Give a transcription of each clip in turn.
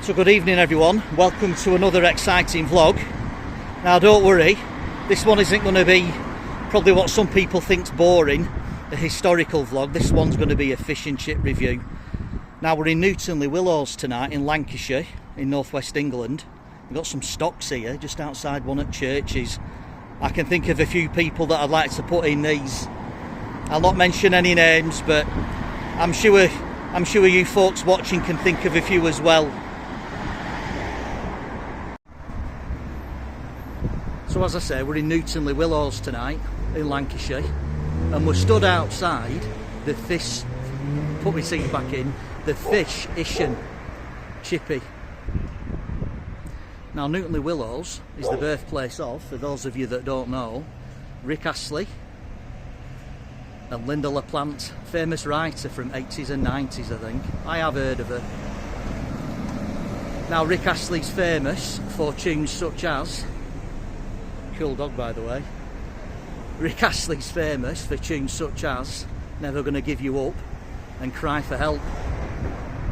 So good evening everyone, welcome to another exciting vlog. Now don't worry, this one isn't going to be probably what some people think's boring, a historical vlog. This one's going to be a fish and chip review. Now we're in NEWTON-LE-WILLOWS tonight in Lancashire, in northwest England. We've got some stocks here, just outside one at Churches. I can think of a few people that I'd like to put in these. I'll not mention any names, but I'm sure you folks watching can think of a few as well. So as I say, we're in NEWTON-LE-WILLOWS tonight in Lancashire, and we're stood outside the fish, put my seat back in, the FISHICIAN chippy. Now NEWTON-LE-WILLOWS is the birthplace of, for those of you that don't know, Rick Astley and Linda LaPlante, famous writer from 80s and 90s I think. I have heard of her. Now Rick Astley's famous for tunes such as, cool dog by the way, Rick Astley's famous for tunes such as Never Gonna Give You Up and Cry for Help.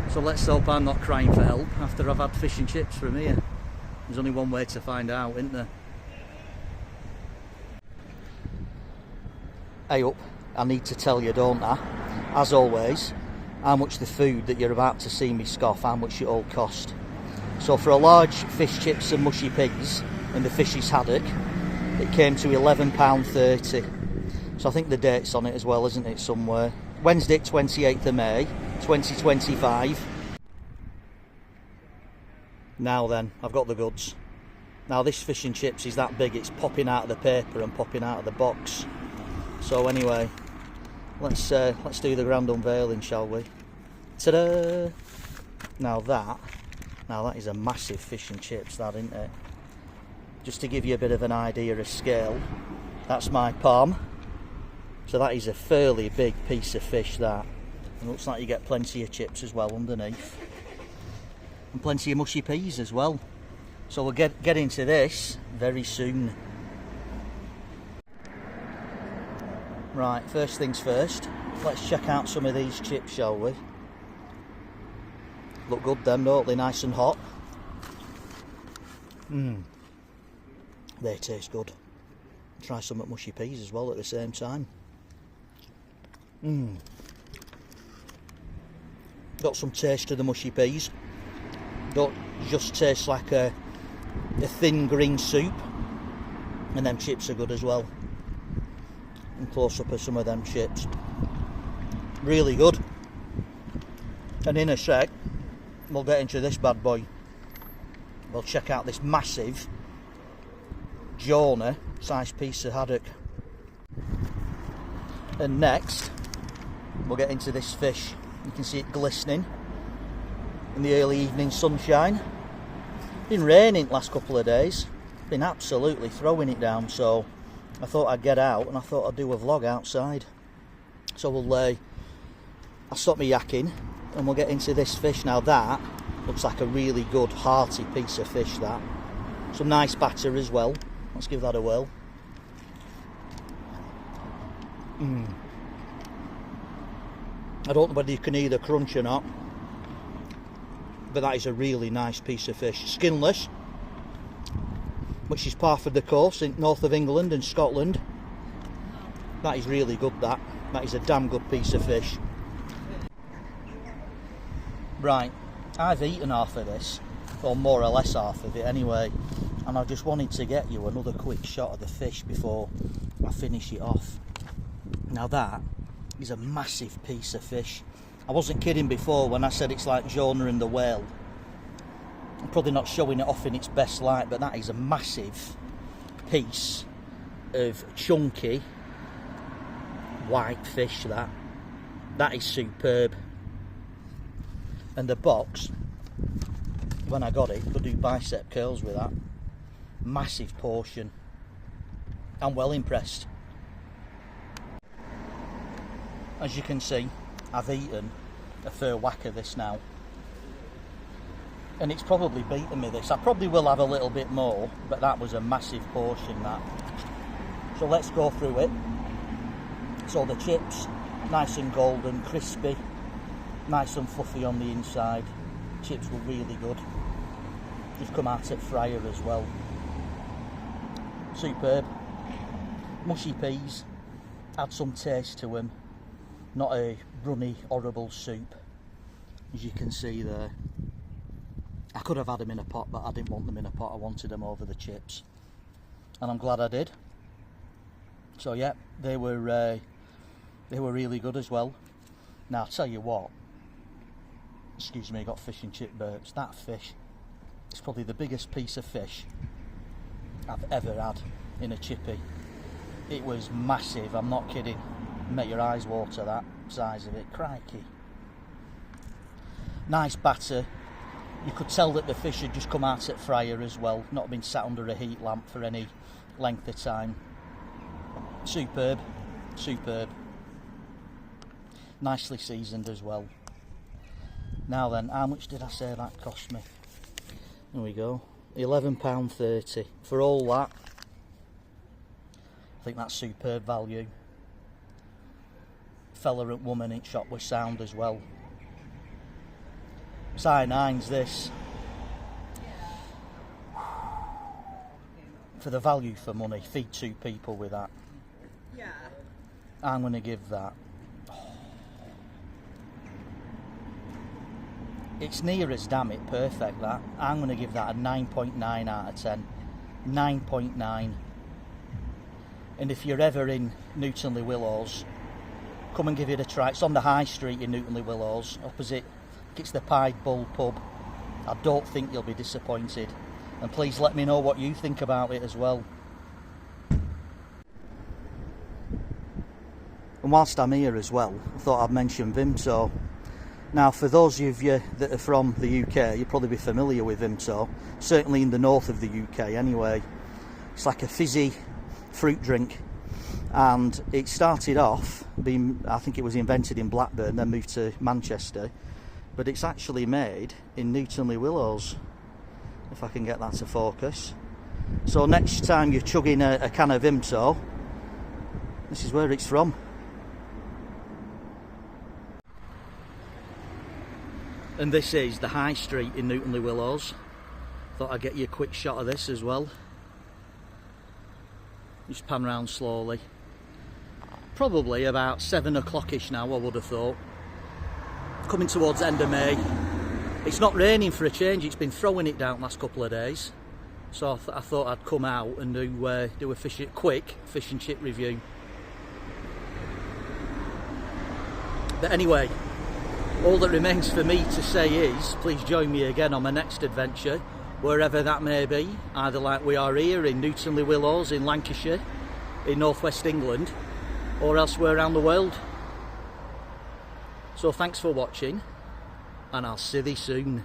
So let's hope I'm not crying for help after I've had fish and chips from here. There's only one way to find out, isn't there? Hey up, I need to tell you, don't I, as always, how much the food that you're about to see me scoff, how much it all cost. So for a large fish chips and mushy peas in the Fish's haddock, it came to £11.30. So I think the date's on it as well, isn't it, somewhere? Wednesday 28th of May 2025. Now then, I've got the goods. Now this fish and chips is that big, it's popping out of the paper and popping out of the box. So anyway, let's do the grand unveiling, shall we? Ta-da! Now that is a massive fish and chips, that, isn't it? Just to give you a bit of an idea of scale, that's my palm. So that is a fairly big piece of fish, that. And looks like you get plenty of chips as well underneath. And plenty of mushy peas as well. So we'll get into this very soon. Right, first things first, let's check out some of these chips, shall we? Look good them, don't they? Nice and hot. They taste good. Try some mushy peas as well at the same time. Got some taste to the mushy peas. Don't just taste like a thin green soup. And them chips are good as well. And close up of some of them chips. Really good. And in a sec, we'll get into this bad boy. We'll check out this massive Jonah sized piece of haddock. And next, we'll get into this fish. You can see it glistening in the early evening sunshine. Been raining the last couple of days. Been absolutely throwing it down, so I thought I'd get out and I thought I'd do a vlog outside. So I'll stop me yakking and we'll get into this fish. Now that looks like a really good hearty piece of fish, that. Some nice batter as well. Let's give that a whirl. I don't know whether you can hear the crunch or not, but that is a really nice piece of fish. Skinless, which is par for the course in north of England and Scotland. That is really good, that. That is a damn good piece of fish. Right, I've eaten half of this, or more or less half of it anyway, and I just wanted to get you another quick shot of the fish before I finish it off. Now that is a massive piece of fish. I wasn't kidding before when I said it's like Jonah and the whale. I'm probably not showing it off in its best light, but that is a massive piece of chunky white fish, that is superb. And the box, when I got it, could do bicep curls with that. Massive portion. I'm well impressed. As you can see, I've eaten a fair whack of this now, and it's probably beaten me this. I probably will have a little bit more, but that was a massive portion, that. So let's go through it. So the chips, nice and golden, crispy, nice and fluffy on the inside. Chips were really good. Just come out at fryer as well. Superb. Mushy peas. Add some taste to them. Not a runny, horrible soup. As you can see there. I could have had them in a pot, but I didn't want them in a pot. I wanted them over the chips. And I'm glad I did. So yeah, they were really good as well. Now I'll tell you what, excuse me, I got fish and chip burps. That fish is probably the biggest piece of fish I've ever had in a chippy. It was massive, I'm not kidding. Make your eyes water, that size of it, crikey. Nice batter. You could tell that the fish had just come out at fryer as well, not been sat under a heat lamp for any length of time. Superb, superb. Nicely seasoned as well. Now then, how much did I say that cost me? There we go, £11.30 for all that. I think that's superb value. Fella and woman in shop was sound as well. Size 9's this. For the value for money, feed 2 people with that. Yeah. I'm going to give that. It's near as damn it perfect, that. I'm going to give that a 9.9 out of 10. 9.9. And if you're ever in NEWTON-LE-WILLOWS, come and give it a try. It's on the high street in NEWTON-LE-WILLOWS, opposite. It's the Pied Bull pub. I don't think you'll be disappointed. And please let me know what you think about it as well. And whilst I'm here as well, I thought I'd mention Vimoto. Now, for those of you that are from the UK, you'll probably be familiar with Vimoto. Certainly in the north of the UK anyway. It's like a fizzy fruit drink. And it started off being, I think it was invented in Blackburn, then moved to Manchester. But it's actually made in NEWTON-LE-WILLOWS, if I can get that to focus. So next time you're chugging a can of Vimoto, this is where it's from. And this is the high street in NEWTON-LE-WILLOWS. Thought I'd get you a quick shot of this as well. Just pan round slowly. Probably about 7 o'clock-ish now, I would have thought. Coming towards the end of May. It's not raining for a change, it's been throwing it down the last couple of days. So I thought I'd come out and do a quick fish and chip review. But anyway, all that remains for me to say is, please join me again on my next adventure, wherever that may be, either like we are here in NEWTON-LE-WILLOWS in Lancashire, in northwest England, or elsewhere around the world. So thanks for watching, and I'll see thee soon.